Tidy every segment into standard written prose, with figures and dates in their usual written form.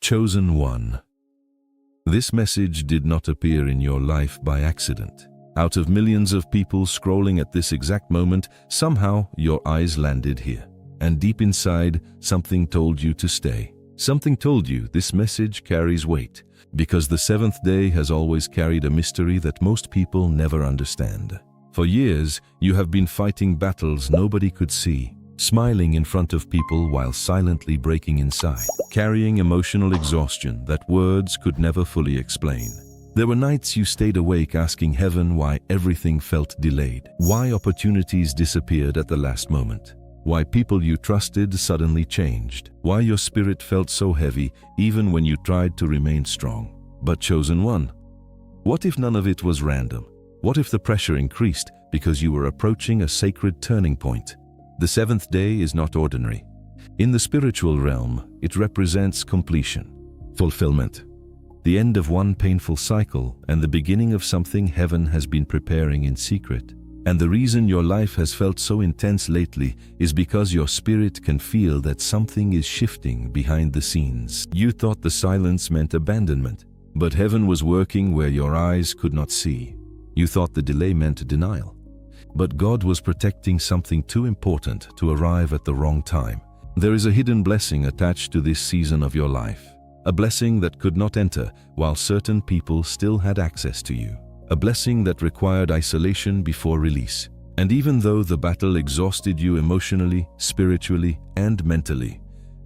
Chosen one. This message did not appear in your life by accident. Out of millions of people scrolling at this exact moment, somehow your eyes landed here. And deep inside, something told you to stay. Something told you this message carries weight, because the seventh day has always carried a mystery that most people never understand. For years, you have been fighting battles nobody could see, smiling in front of people while silently breaking inside, carrying emotional exhaustion that words could never fully explain. There were nights you stayed awake asking heaven why everything felt delayed, why opportunities disappeared at the last moment, why people you trusted suddenly changed, why your spirit felt so heavy even when you tried to remain strong. But chosen one, what if none of it was random? What if the pressure increased because you were approaching a sacred turning point? The seventh day is not ordinary. In the spiritual realm, it represents completion, fulfillment, the end of one painful cycle and the beginning of something heaven has been preparing in secret. And the reason your life has felt so intense lately is because your spirit can feel that something is shifting behind the scenes. You thought the silence meant abandonment, but heaven was working where your eyes could not see. You thought the delay meant denial, but God was protecting something too important to arrive at the wrong time. There is a hidden blessing attached to this season of your life, a blessing that could not enter while certain people still had access to you, a blessing that required isolation before release. And even though the battle exhausted you emotionally, spiritually, and mentally,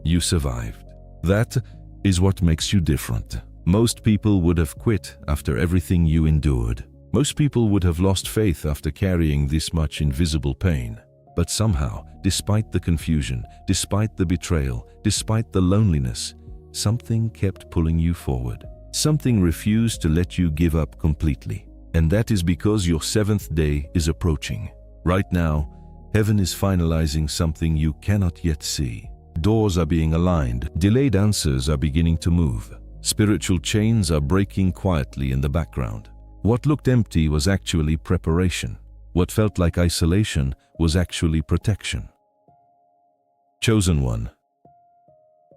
you survived. That is what makes you different. Most people would have quit after everything you endured. Most people would have lost faith after carrying this much invisible pain. But somehow, despite the confusion, despite the betrayal, despite the loneliness, something kept pulling you forward. Something refused to let you give up completely. And that is because your seventh day is approaching. Right now, heaven is finalizing something you cannot yet see. Doors are being aligned, delayed answers are beginning to move. Spiritual chains are breaking quietly in the background. What looked empty was actually preparation. What felt like isolation was actually protection. Chosen one.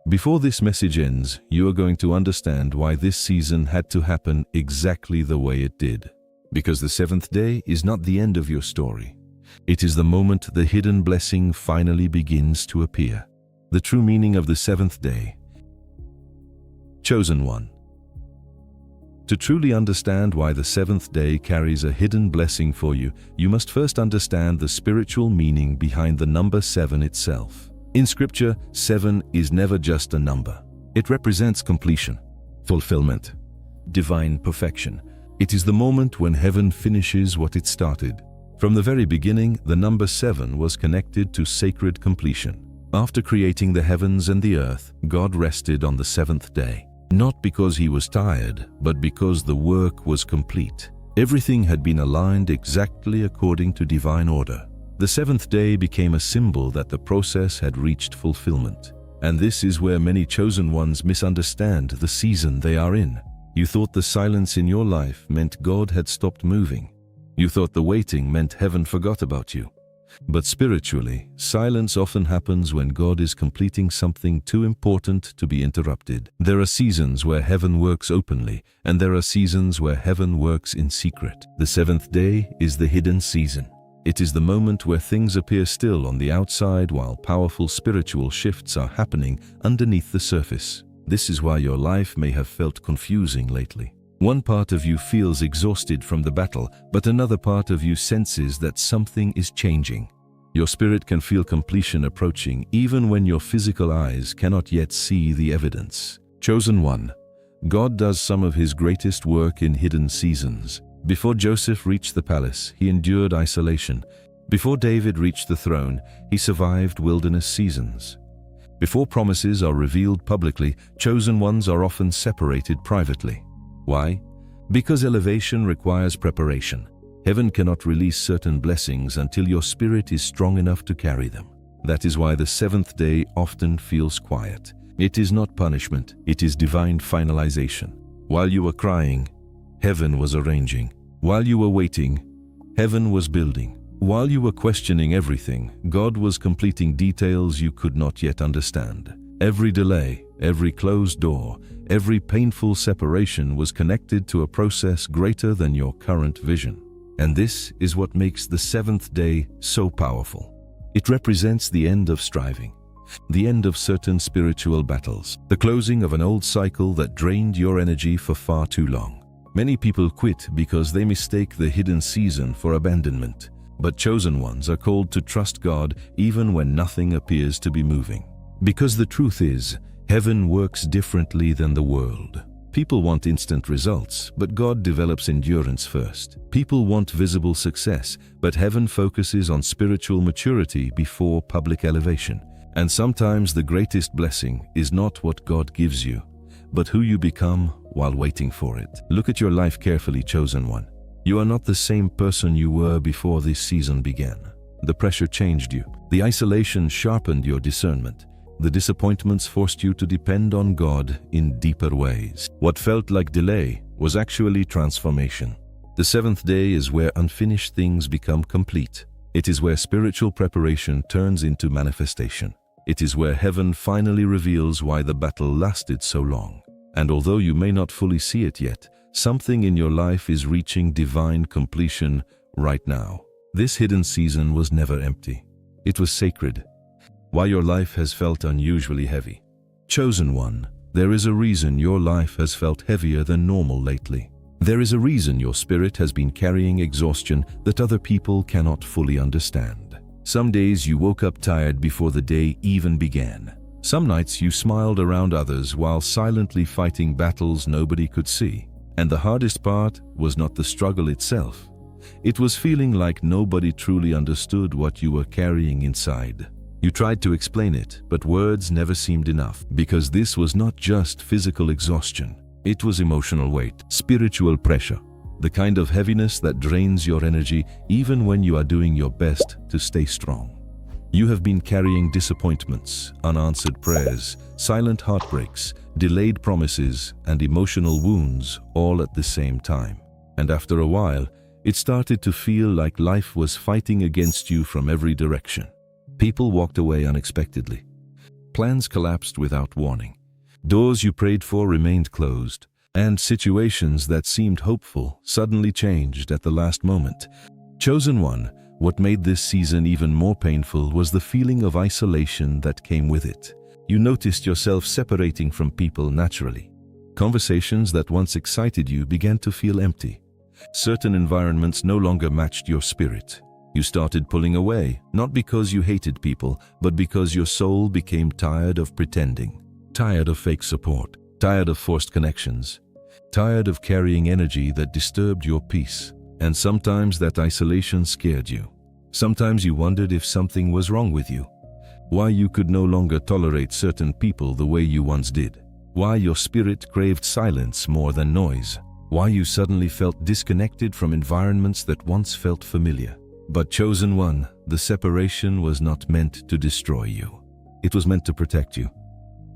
Before this message ends, you are going to understand why this season had to happen exactly the way it did. Because the seventh day is not the end of your story. It is the moment the hidden blessing finally begins to appear. The true meaning of the seventh day. Chosen one. To truly understand why the seventh day carries a hidden blessing for you, you must first understand the spiritual meaning behind the number 7 itself. In Scripture, 7 is never just a number. It represents completion, fulfillment, divine perfection. It is the moment when heaven finishes what it started. From the very beginning, the number 7 was connected to sacred completion. After creating the heavens and the earth, God rested on the seventh day. Not because he was tired, but because the work was complete. Everything had been aligned exactly according to divine order. The seventh day became a symbol that the process had reached fulfillment. And this is where many chosen ones misunderstand the season they are in. You thought the silence in your life meant God had stopped moving. You thought the waiting meant heaven forgot about you. But spiritually, silence often happens when God is completing something too important to be interrupted. There are seasons where heaven works openly, and there are seasons where heaven works in secret. The seventh day is the hidden season. It is the moment where things appear still on the outside while powerful spiritual shifts are happening underneath the surface. This is why your life may have felt confusing lately. One part of you feels exhausted from the battle, but another part of you senses that something is changing. Your spirit can feel completion approaching even when your physical eyes cannot yet see the evidence. Chosen one. God does some of his greatest work in hidden seasons. Before Joseph reached the palace, he endured isolation. Before David reached the throne, he survived wilderness seasons. Before promises are revealed publicly, chosen ones are often separated privately. Why? Because elevation requires preparation. Heaven cannot release certain blessings until your spirit is strong enough to carry them. That is why the seventh day often feels quiet. It is not punishment, it is divine finalization. While you were crying, heaven was arranging. While you were waiting, heaven was building. While you were questioning everything, God was completing details you could not yet understand. Every delay, every closed door, every painful separation was connected to a process greater than your current vision. And this is what makes the seventh day so powerful. It represents the end of striving, the end of certain spiritual battles, the closing of an old cycle that drained your energy for far too long. Many people quit because they mistake the hidden season for abandonment, but chosen ones are called to trust God even when nothing appears to be moving. Because the truth is, heaven works differently than the world. People want instant results, but God develops endurance first. People want visible success, but heaven focuses on spiritual maturity before public elevation. And sometimes the greatest blessing is not what God gives you, but who you become while waiting for it. Look at your life carefully, chosen one. You are not the same person you were before this season began. The pressure changed you. The isolation sharpened your discernment. The disappointments forced you to depend on God in deeper ways. What felt like delay was actually transformation. The seventh day is where unfinished things become complete. It is where spiritual preparation turns into manifestation. It is where heaven finally reveals why the battle lasted so long. And although you may not fully see it yet, something in your life is reaching divine completion right now. This hidden season was never empty. It was sacred. Why your life has felt unusually heavy. Chosen one, there is a reason your life has felt heavier than normal lately. There is a reason your spirit has been carrying exhaustion that other people cannot fully understand. Some days you woke up tired before the day even began. Some nights you smiled around others while silently fighting battles nobody could see. And the hardest part was not the struggle itself. It was feeling like nobody truly understood what you were carrying inside. You tried to explain it, but words never seemed enough, because this was not just physical exhaustion. It was emotional weight, spiritual pressure, the kind of heaviness that drains your energy even when you are doing your best to stay strong. You have been carrying disappointments, unanswered prayers, silent heartbreaks, delayed promises, and emotional wounds all at the same time. And after a while, it started to feel like life was fighting against you from every direction. People walked away unexpectedly. Plans collapsed without warning. Doors you prayed for remained closed, and situations that seemed hopeful suddenly changed at the last moment. Chosen one, what made this season even more painful was the feeling of isolation that came with it. You noticed yourself separating from people naturally. Conversations that once excited you began to feel empty. Certain environments no longer matched your spirit. You started pulling away, not because you hated people, but because your soul became tired of pretending, tired of fake support, tired of forced connections, tired of carrying energy that disturbed your peace. And sometimes that isolation scared you. Sometimes you wondered if something was wrong with you, why you could no longer tolerate certain people the way you once did, why your spirit craved silence more than noise, why you suddenly felt disconnected from environments that once felt familiar. But chosen one, the separation was not meant to destroy you. It was meant to protect you.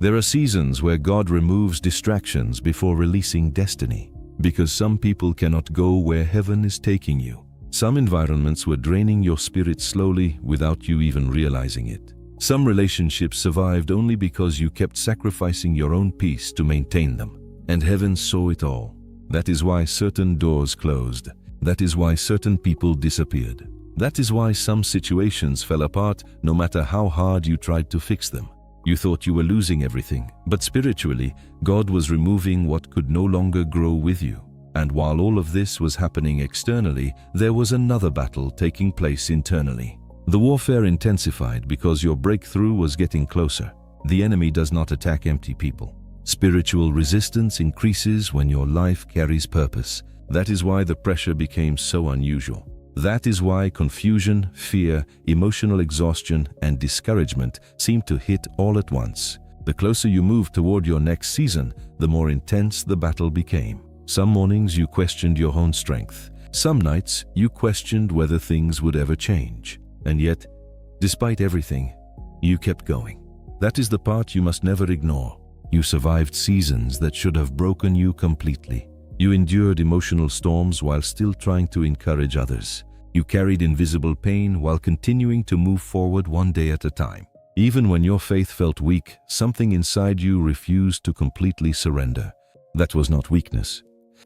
There are seasons where God removes distractions before releasing destiny, because some people cannot go where heaven is taking you. Some environments were draining your spirit slowly without you even realizing it. Some relationships survived only because you kept sacrificing your own peace to maintain them. And heaven saw it all. That is why certain doors closed. That is why certain people disappeared. That is why some situations fell apart no matter how hard you tried to fix them. You thought you were losing everything, but spiritually, God was removing what could no longer grow with you. And while all of this was happening externally, there was another battle taking place internally. The warfare intensified because your breakthrough was getting closer. The enemy does not attack empty people. Spiritual resistance increases when your life carries purpose. That is why the pressure became so unusual. That is why confusion, fear, emotional exhaustion, and discouragement seemed to hit all at once. The closer you moved toward your next season, the more intense the battle became. Some mornings you questioned your own strength. Some nights you questioned whether things would ever change. And yet, despite everything, you kept going. That is the part you must never ignore. You survived seasons that should have broken you completely. You endured emotional storms while still trying to encourage others. You carried invisible pain while continuing to move forward one day at a time. Even when your faith felt weak, something inside you refused to completely surrender. That was not weakness.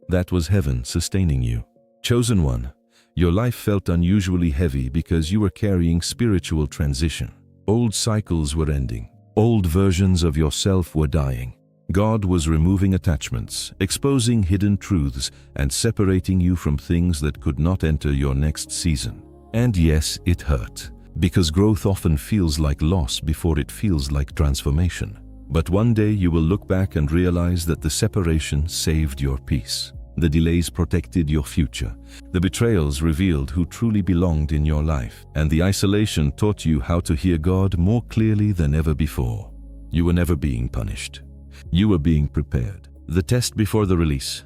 That was heaven sustaining you. Chosen one, your life felt unusually heavy because you were carrying spiritual transition. Old cycles were ending. Old versions of yourself were dying. God was removing attachments, exposing hidden truths, and separating you from things that could not enter your next season. And yes, it hurt, because growth often feels like loss before it feels like transformation. But one day you will look back and realize that the separation saved your peace. The delays protected your future. The betrayals revealed who truly belonged in your life. And the isolation taught you how to hear God more clearly than ever before. You were never being punished. You were being prepared. The test before the release.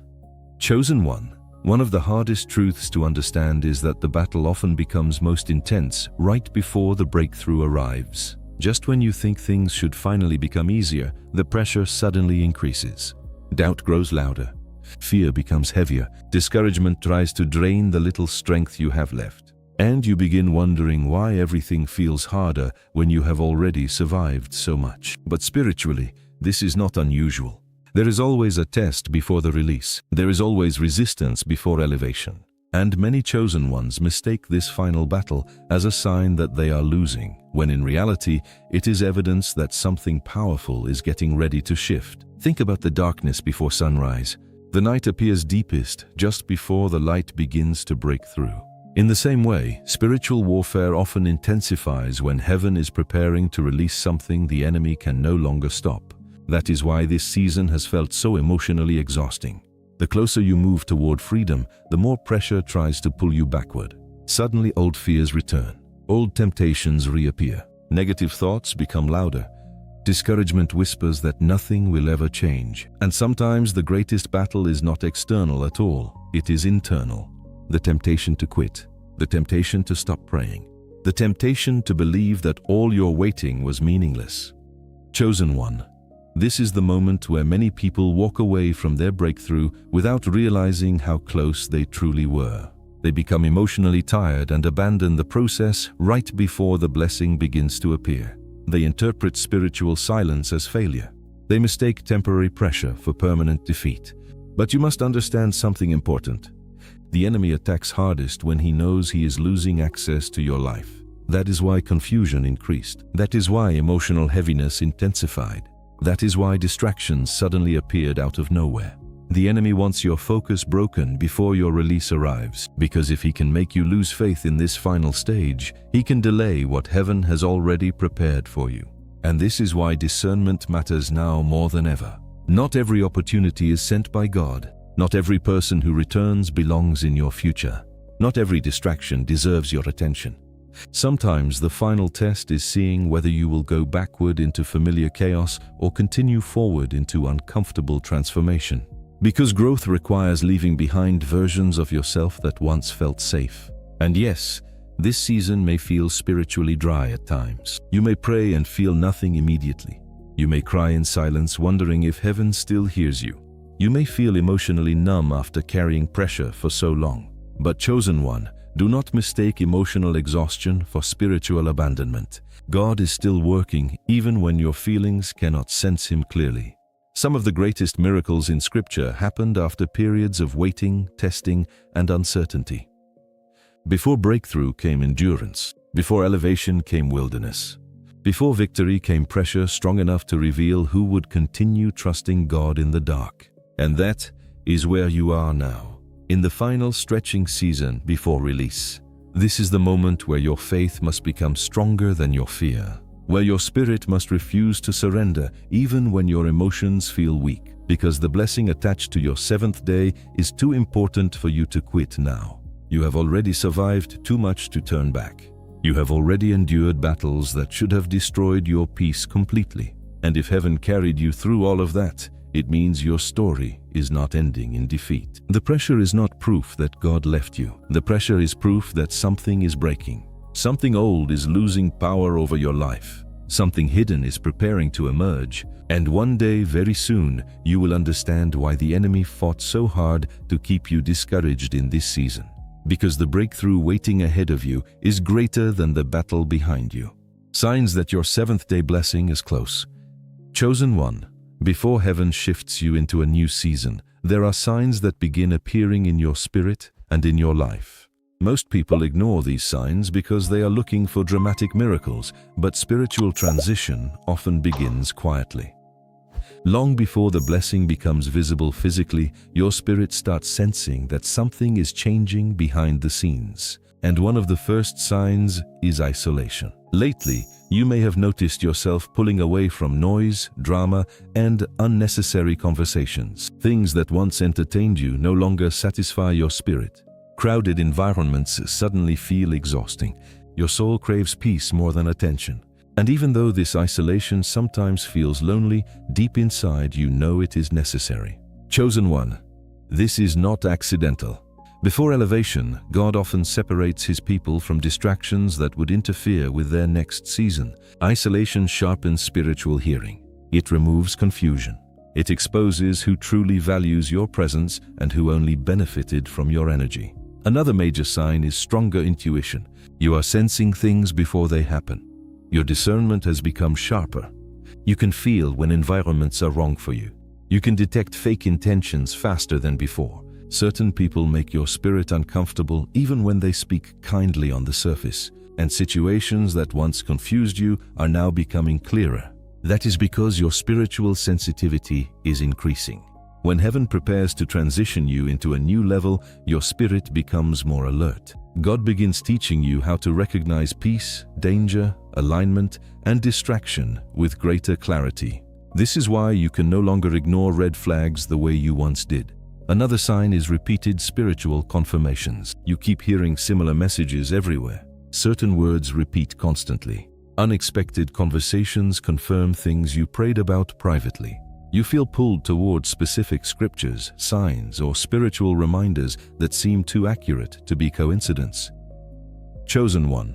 Chosen one. One of the hardest truths to understand is that the battle often becomes most intense right before the breakthrough arrives. Just when you think things should finally become easier, the pressure suddenly increases. Doubt grows louder. Fear becomes heavier. Discouragement tries to drain the little strength you have left. And you begin wondering why everything feels harder when you have already survived so much. But spiritually, this is not unusual. There is always a test before the release. There is always resistance before elevation. And many chosen ones mistake this final battle as a sign that they are losing, when in reality, it is evidence that something powerful is getting ready to shift. Think about the darkness before sunrise. The night appears deepest just before the light begins to break through. In the same way, spiritual warfare often intensifies when heaven is preparing to release something the enemy can no longer stop. That is why this season has felt so emotionally exhausting. The closer you move toward freedom, the more pressure tries to pull you backward. Suddenly, old fears return. Old temptations reappear. Negative thoughts become louder. Discouragement whispers that nothing will ever change. And sometimes the greatest battle is not external at all. It is internal. The temptation to quit. The temptation to stop praying. The temptation to believe that all your waiting was meaningless. Chosen one. This is the moment where many people walk away from their breakthrough without realizing how close they truly were. They become emotionally tired and abandon the process right before the blessing begins to appear. They interpret spiritual silence as failure. They mistake temporary pressure for permanent defeat. But you must understand something important. The enemy attacks hardest when he knows he is losing access to your life. That is why confusion increased. That is why emotional heaviness intensified. That is why distractions suddenly appeared out of nowhere. The enemy wants your focus broken before your release arrives, because if he can make you lose faith in this final stage, he can delay what heaven has already prepared for you. And this is why discernment matters now more than ever. Not every opportunity is sent by God. Not every person who returns belongs in your future. Not every distraction deserves your attention. Sometimes the final test is seeing whether you will go backward into familiar chaos or continue forward into uncomfortable transformation. Because growth requires leaving behind versions of yourself that once felt safe. And yes, this season may feel spiritually dry at times. You may pray and feel nothing immediately. You may cry in silence, wondering if heaven still hears you. You may feel emotionally numb after carrying pressure for so long. But chosen one, do not mistake emotional exhaustion for spiritual abandonment. God is still working even when your feelings cannot sense Him clearly. Some of the greatest miracles in Scripture happened after periods of waiting, testing, and uncertainty. Before breakthrough came endurance. Before elevation came wilderness. Before victory came pressure strong enough to reveal who would continue trusting God in the dark. And that is where you are now. In the final stretching season before release. This is the moment where your faith must become stronger than your fear, where your spirit must refuse to surrender even when your emotions feel weak, because the blessing attached to your seventh day is too important for you to quit now. You have already survived too much to turn back. You have already endured battles that should have destroyed your peace completely. And if heaven carried you through all of that, it means your story is not ending in defeat. The pressure is not proof that God left you. The pressure is proof that something is breaking. Something old is losing power over your life. Something hidden is preparing to emerge. And one day, very soon, you will understand why the enemy fought so hard to keep you discouraged in this season. Because the breakthrough waiting ahead of you is greater than the battle behind you. Signs that your seventh-day blessing is close. Chosen one, before heaven shifts you into a new season, there are signs that begin appearing in your spirit and in your life. Most people ignore these signs because they are looking for dramatic miracles, but spiritual transition often begins quietly. Long before the blessing becomes visible physically, your spirit starts sensing that something is changing behind the scenes. And one of the first signs is isolation. Lately, you may have noticed yourself pulling away from noise, drama, and unnecessary conversations. Things that once entertained you no longer satisfy your spirit. Crowded environments suddenly feel exhausting. Your soul craves peace more than attention. And even though this isolation sometimes feels lonely, deep inside you know it is necessary. Chosen one, this is not accidental. Before elevation, God often separates His people from distractions that would interfere with their next season. Isolation sharpens spiritual hearing. It removes confusion. It exposes who truly values your presence and who only benefited from your energy. Another major sign is stronger intuition. You are sensing things before they happen. Your discernment has become sharper. You can feel when environments are wrong for you. You can detect fake intentions faster than before. Certain people make your spirit uncomfortable even when they speak kindly on the surface, and situations that once confused you are now becoming clearer. That is because your spiritual sensitivity is increasing. When heaven prepares to transition you into a new level, your spirit becomes more alert. God begins teaching you how to recognize peace, danger, alignment, and distraction with greater clarity. This is why you can no longer ignore red flags the way you once did. Another sign is repeated spiritual confirmations. You keep hearing similar messages everywhere. Certain words repeat constantly. Unexpected conversations confirm things you prayed about privately. You feel pulled towards specific scriptures, signs, or spiritual reminders that seem too accurate to be coincidence. Chosen one.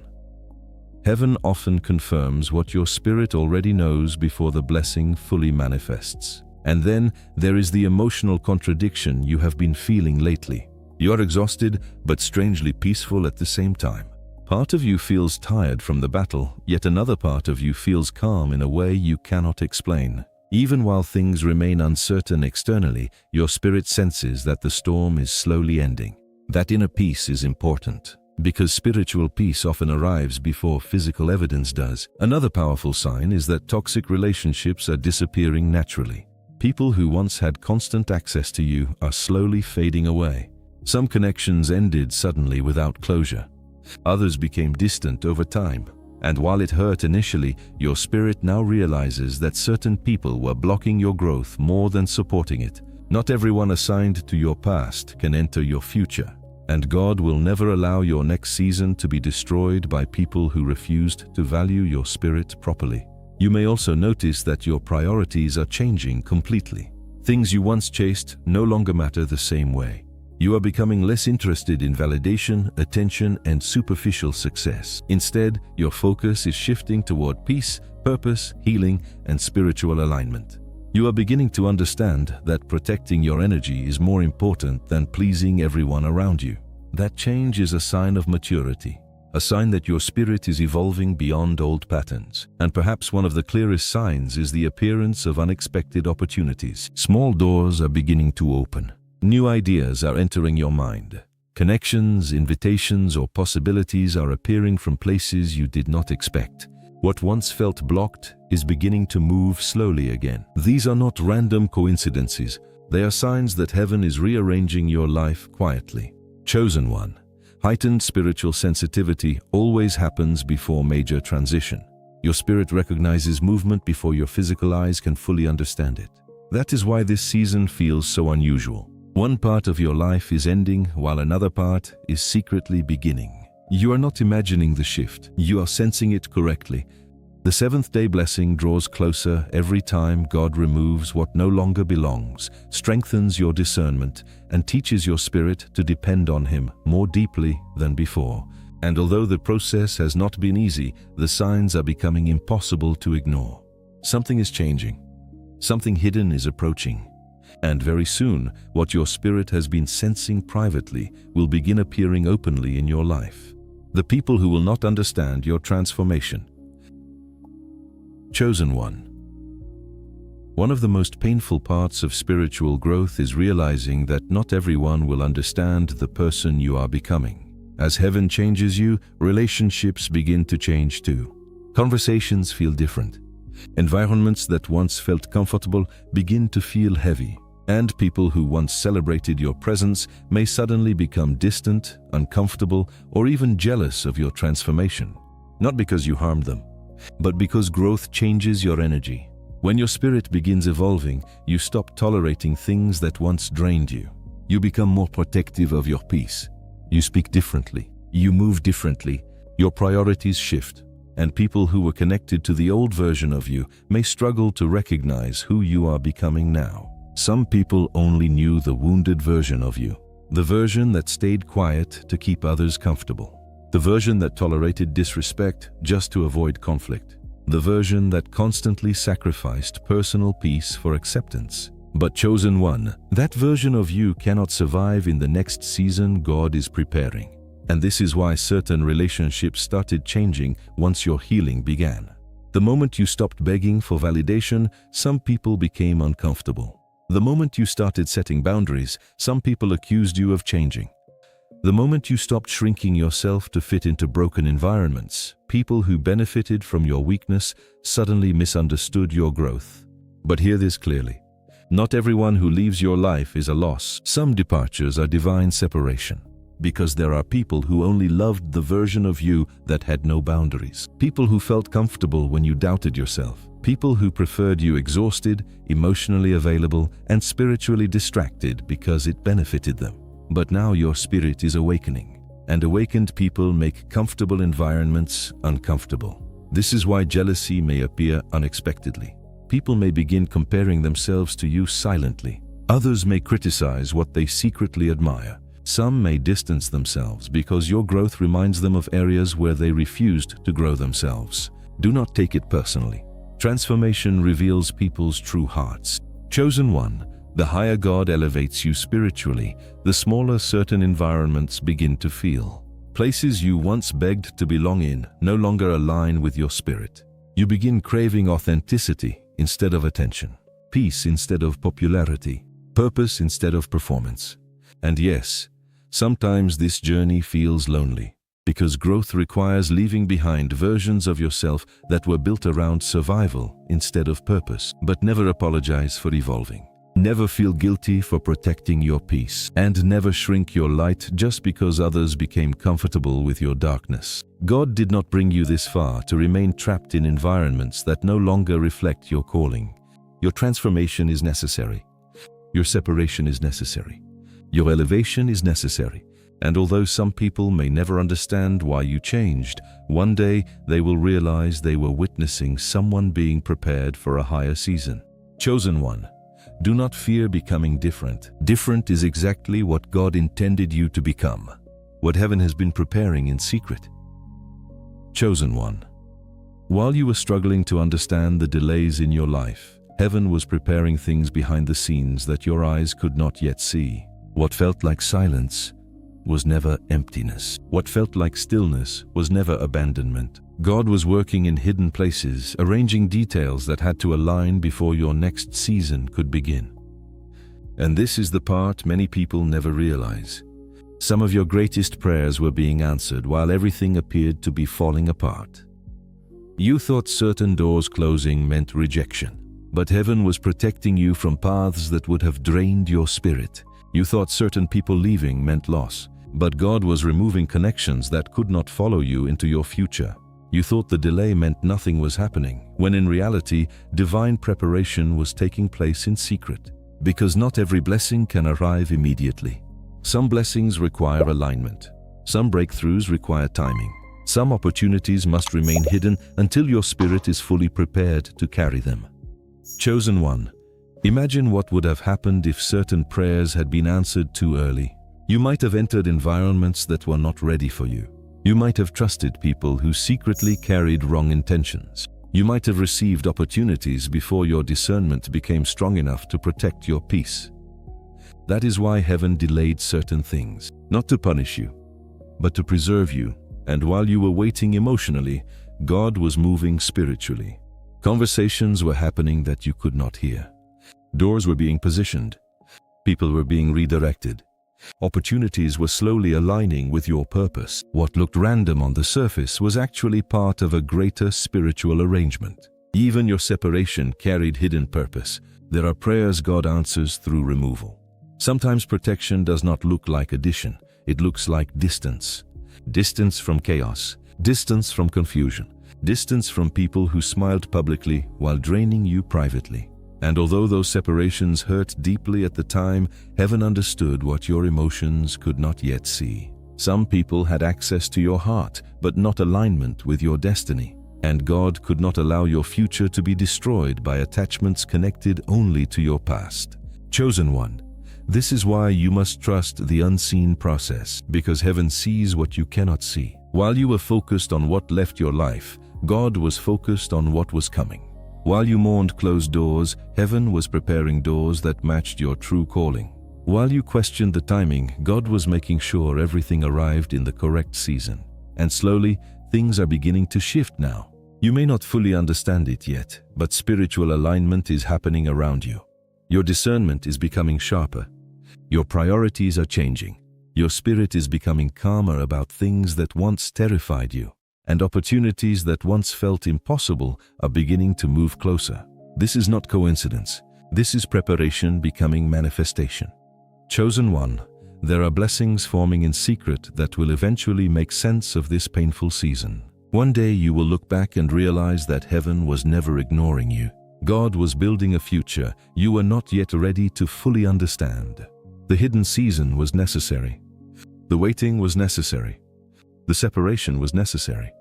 Heaven often confirms what your spirit already knows before the blessing fully manifests. And then there is the emotional contradiction you have been feeling lately. You are exhausted, but strangely peaceful at the same time. Part of you feels tired from the battle, yet another part of you feels calm in a way you cannot explain. Even while things remain uncertain externally, your spirit senses that the storm is slowly ending. That inner peace is important, because spiritual peace often arrives before physical evidence does. Another powerful sign is that toxic relationships are disappearing naturally. People who once had constant access to you are slowly fading away. Some connections ended suddenly without closure. Others became distant over time. And while it hurt initially, your spirit now realizes that certain people were blocking your growth more than supporting it. Not everyone assigned to your past can enter your future. And God will never allow your next season to be destroyed by people who refused to value your spirit properly. You may also notice that your priorities are changing completely. Things you once chased no longer matter the same way. You are becoming less interested in validation, attention, and superficial success. Instead, your focus is shifting toward peace, purpose, healing, and spiritual alignment. You are beginning to understand that protecting your energy is more important than pleasing everyone around you. That change is a sign of maturity. A sign that your spirit is evolving beyond old patterns. And perhaps one of the clearest signs is the appearance of unexpected opportunities. Small doors are beginning to open. New ideas are entering your mind. Connections, invitations, or possibilities are appearing from places you did not expect. What once felt blocked is beginning to move slowly again. These are not random coincidences. They are signs that heaven is rearranging your life quietly. Chosen one. Heightened spiritual sensitivity always happens before major transition. Your spirit recognizes movement before your physical eyes can fully understand it. That is why this season feels so unusual. One part of your life is ending while another part is secretly beginning. You are not imagining the shift. You are sensing it correctly. The seventh-day blessing draws closer every time God removes what no longer belongs, strengthens your discernment, and teaches your spirit to depend on Him more deeply than before. And although the process has not been easy, the signs are becoming impossible to ignore. Something is changing. Something hidden is approaching. And very soon, what your spirit has been sensing privately will begin appearing openly in your life. The people who will not understand your transformation, Chosen one. One of the most painful parts of spiritual growth is realizing that not everyone will understand the person you are becoming. As heaven changes you, relationships begin to change too. Conversations feel different. Environments that once felt comfortable begin to feel heavy. And people who once celebrated your presence may suddenly become distant, uncomfortable, or even jealous of your transformation. Not because you harmed them, but because growth changes your energy. When your spirit begins evolving, you stop tolerating things that once drained you. You become more protective of your peace. You speak differently. You move differently. Your priorities shift. And people who were connected to the old version of you may struggle to recognize who you are becoming now. Some people only knew the wounded version of you, the version that stayed quiet to keep others comfortable, the version that tolerated disrespect just to avoid conflict, the version that constantly sacrificed personal peace for acceptance. But chosen one, that version of you cannot survive in the next season God is preparing. And this is why certain relationships started changing once your healing began. The moment you stopped begging for validation, some people became uncomfortable. The moment you started setting boundaries, some people accused you of changing. The moment you stopped shrinking yourself to fit into broken environments, people who benefited from your weakness suddenly misunderstood your growth. But hear this clearly. Not everyone who leaves your life is a loss. Some departures are divine separation. Because there are people who only loved the version of you that had no boundaries. People who felt comfortable when you doubted yourself. People who preferred you exhausted, emotionally available, and spiritually distracted because it benefited them. But now your spirit is awakening, and awakened people make comfortable environments uncomfortable. This is why jealousy may appear unexpectedly. People may begin comparing themselves to you silently. Others may criticize what they secretly admire. Some may distance themselves because your growth reminds them of areas where they refused to grow themselves. Do not take it personally. Transformation reveals people's true hearts. Chosen one, the higher God elevates you spiritually, the smaller certain environments begin to feel. Places you once begged to belong in no longer align with your spirit. You begin craving authenticity instead of attention, peace instead of popularity, purpose instead of performance. And yes, sometimes this journey feels lonely, because growth requires leaving behind versions of yourself that were built around survival instead of purpose. But never apologize for evolving. Never feel guilty for protecting your peace. And never shrink your light just because others became comfortable with your darkness. God did not bring you this far to remain trapped in environments that no longer reflect your calling. Your transformation is necessary. Your separation is necessary. Your elevation is necessary, and although some people may never understand why you changed, one day they will realize they were witnessing someone being prepared for a higher season. Chosen one, do not fear becoming different. Different is exactly what God intended you to become, what heaven has been preparing in secret. Chosen one, while you were struggling to understand the delays in your life, heaven was preparing things behind the scenes that your eyes could not yet see. What felt like silence was never emptiness. What felt like stillness was never abandonment. God was working in hidden places, arranging details that had to align before your next season could begin. And this is the part many people never realize. Some of your greatest prayers were being answered while everything appeared to be falling apart. You thought certain doors closing meant rejection, but heaven was protecting you from paths that would have drained your spirit. You thought certain people leaving meant loss, but God was removing connections that could not follow you into your future. You thought the delay meant nothing was happening, when in reality, divine preparation was taking place in secret. Because not every blessing can arrive immediately. Some blessings require alignment. Some breakthroughs require timing. Some opportunities must remain hidden until your spirit is fully prepared to carry them. Chosen one, imagine what would have happened if certain prayers had been answered too early. You might have entered environments that were not ready for you. You might have trusted people who secretly carried wrong intentions. You might have received opportunities before your discernment became strong enough to protect your peace. That is why heaven delayed certain things, not to punish you, but to preserve you. And while you were waiting emotionally, God was moving spiritually. Conversations were happening that you could not hear. Doors were being positioned. People were being redirected. Opportunities were slowly aligning with your purpose. What looked random on the surface was actually part of a greater spiritual arrangement. Even your separation carried hidden purpose. There are prayers God answers through removal. Sometimes protection does not look like addition. It looks like distance. Distance from chaos. Distance from confusion. Distance from people who smiled publicly while draining you privately. And although those separations hurt deeply at the time, heaven understood what your emotions could not yet see. Some people had access to your heart, but not alignment with your destiny. And God could not allow your future to be destroyed by attachments connected only to your past. Chosen one, this is why you must trust the unseen process, because heaven sees what you cannot see. While you were focused on what left your life, God was focused on what was coming. While you mourned closed doors, heaven was preparing doors that matched your true calling. While you questioned the timing, God was making sure everything arrived in the correct season. And slowly, things are beginning to shift now. You may not fully understand it yet, but spiritual alignment is happening around you. Your discernment is becoming sharper. Your priorities are changing. Your spirit is becoming calmer about things that once terrified you. And opportunities that once felt impossible are beginning to move closer. This is not coincidence. This is preparation becoming manifestation. Chosen one, there are blessings forming in secret that will eventually make sense of this painful season. One day you will look back and realize that heaven was never ignoring you. God was building a future you were not yet ready to fully understand. The hidden season was necessary. The waiting was necessary. The separation was necessary.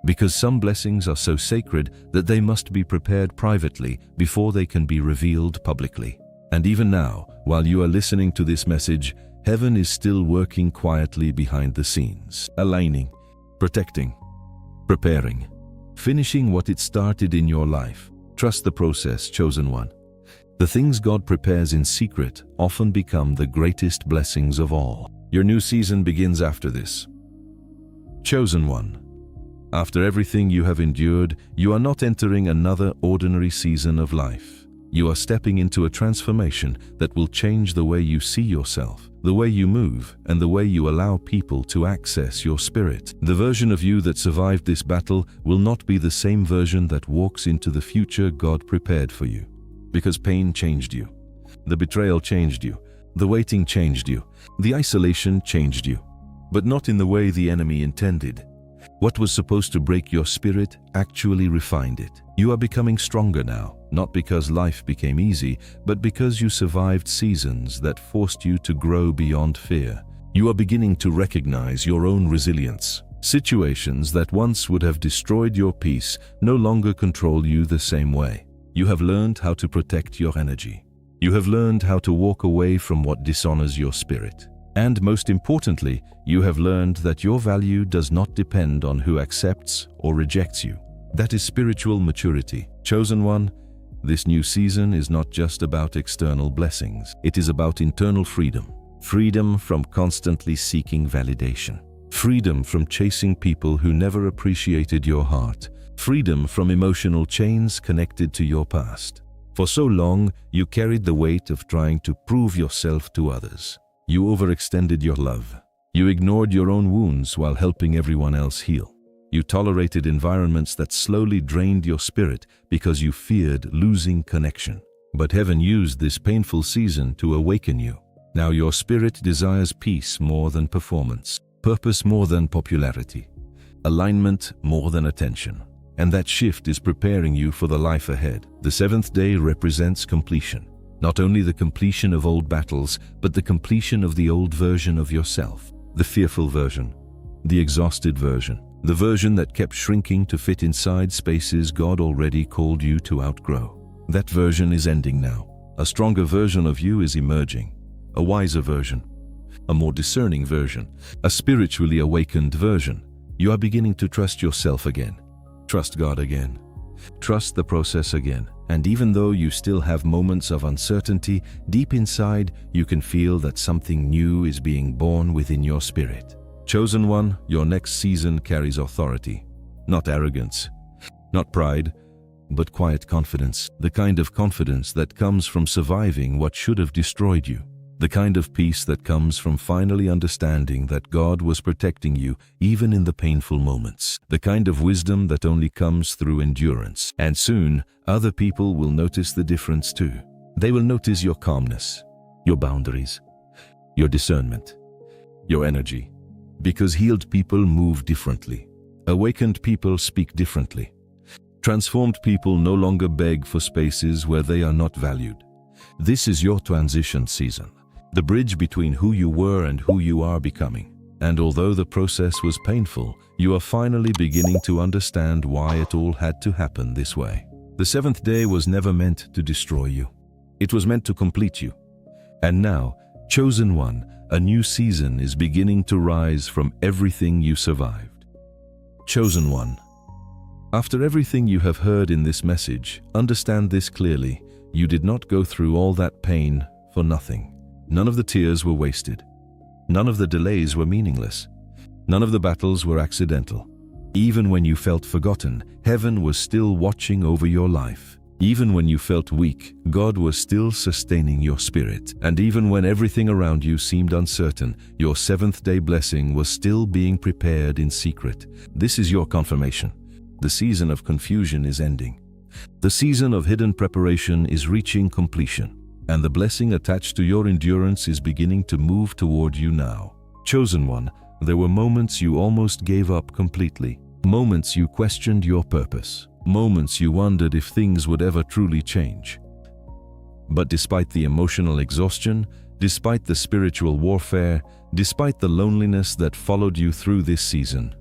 Because some blessings are so sacred that they must be prepared privately before they can be revealed publicly. And even now, while you are listening to this message, heaven is still working quietly behind the scenes, aligning, protecting, preparing, finishing what it started in your life. Trust the process, chosen one. The things God prepares in secret often become the greatest blessings of all. Your new season begins after this. Chosen one. After everything you have endured, you are not entering another ordinary season of life. You are stepping into a transformation that will change the way you see yourself, the way you move, and the way you allow people to access your spirit. The version of you that survived this battle will not be the same version that walks into the future God prepared for you. Because pain changed you. The betrayal changed you. The waiting changed you. The isolation changed you. But not in the way the enemy intended. What was supposed to break your spirit actually refined it. You are becoming stronger now, not because life became easy, but because you survived seasons that forced you to grow beyond fear. You are beginning to recognize your own resilience. Situations that once would have destroyed your peace no longer control you the same way. You have learned how to protect your energy. You have learned how to walk away from what dishonors your spirit. And most importantly, you have learned that your value does not depend on who accepts or rejects you. That is spiritual maturity. Chosen one, this new season is not just about external blessings. It is about internal freedom. Freedom from constantly seeking validation. Freedom from chasing people who never appreciated your heart. Freedom from emotional chains connected to your past. For so long, you carried the weight of trying to prove yourself to others. You overextended your love. You ignored your own wounds while helping everyone else heal. You tolerated environments that slowly drained your spirit because you feared losing connection. But heaven used this painful season to awaken you. Now your spirit desires peace more than performance, purpose more than popularity, alignment more than attention. And that shift is preparing you for the life ahead. The seventh day represents completion. Not only the completion of old battles, but the completion of the old version of yourself. The fearful version, the exhausted version, the version that kept shrinking to fit inside spaces God already called you to outgrow. That version is ending now. A stronger version of you is emerging. A wiser version, a more discerning version, a spiritually awakened version. You are beginning to trust yourself again. Trust God again. Trust the process again. And even though you still have moments of uncertainty, deep inside you can feel that something new is being born within your spirit. Chosen one, your next season carries authority. Not arrogance, not pride, but quiet confidence, the kind of confidence that comes from surviving what should have destroyed you, the kind of peace that comes from finally understanding that God was protecting you even in the painful moments, the kind of wisdom that only comes through endurance. And soon, other people will notice the difference too. They will notice your calmness, your boundaries, your discernment, your energy, because healed people move differently. Awakened people speak differently. Transformed people no longer beg for spaces where they are not valued. This is your transition season, the bridge between who you were and who you are becoming. And although the process was painful, you are finally beginning to understand why it all had to happen this way. The seventh day was never meant to destroy you. It was meant to complete you. And now, chosen one, a new season is beginning to rise from everything you survived. Chosen one. After everything you have heard in this message, understand this clearly. You did not go through all that pain for nothing. None of the tears were wasted. None of the delays were meaningless. None of the battles were accidental. Even when you felt forgotten, heaven was still watching over your life. Even when you felt weak, God was still sustaining your spirit. And even when everything around you seemed uncertain, your seventh-day blessing was still being prepared in secret. This is your confirmation. The season of confusion is ending. The season of hidden preparation is reaching completion. And the blessing attached to your endurance is beginning to move toward you now. Chosen one, there were moments you almost gave up completely. Moments you questioned your purpose. Moments you wondered if things would ever truly change. But despite the emotional exhaustion, despite the spiritual warfare, despite the loneliness that followed you through this season,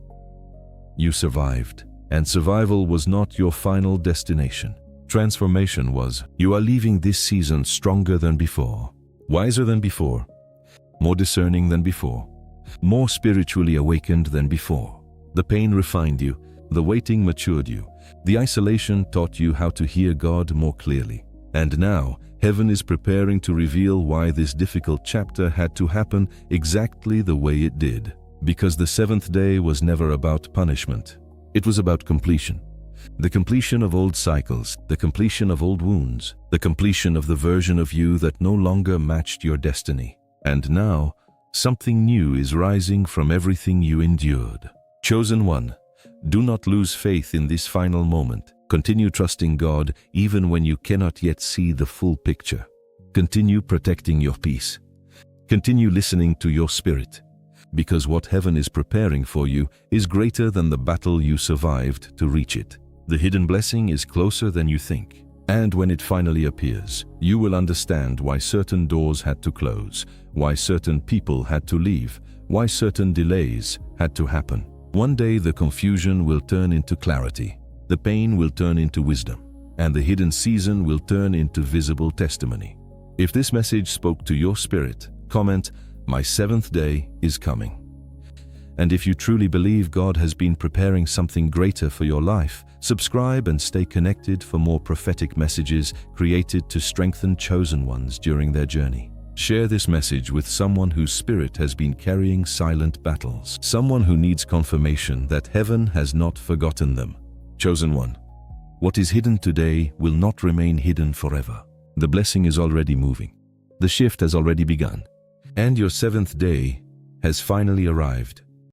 you survived. And survival was not your final destination. Transformation was. You are leaving this season stronger than before, wiser than before, more discerning than before, more spiritually awakened than before. The pain refined you, the waiting matured you, the isolation taught you how to hear God more clearly. And now, heaven is preparing to reveal why this difficult chapter had to happen exactly the way it did. Because the seventh day was never about punishment. It was about completion. The completion of old cycles, the completion of old wounds, the completion of the version of you that no longer matched your destiny. And now, something new is rising from everything you endured. Chosen one, do not lose faith in this final moment. Continue trusting God even when you cannot yet see the full picture. Continue protecting your peace. Continue listening to your spirit. Because what heaven is preparing for you is greater than the battle you survived to reach it. The hidden blessing is closer than you think. And when it finally appears, you will understand why certain doors had to close, why certain people had to leave, why certain delays had to happen. One day the confusion will turn into clarity, the pain will turn into wisdom, and the hidden season will turn into visible testimony. If this message spoke to your spirit, comment, "My seventh day is coming." And if you truly believe God has been preparing something greater for your life, subscribe and stay connected for more prophetic messages created to strengthen chosen ones during their journey. Share this message with someone whose spirit has been carrying silent battles, someone who needs confirmation that heaven has not forgotten them. Chosen one, what is hidden today will not remain hidden forever. The blessing is already moving. The shift has already begun. And your seventh day has finally arrived.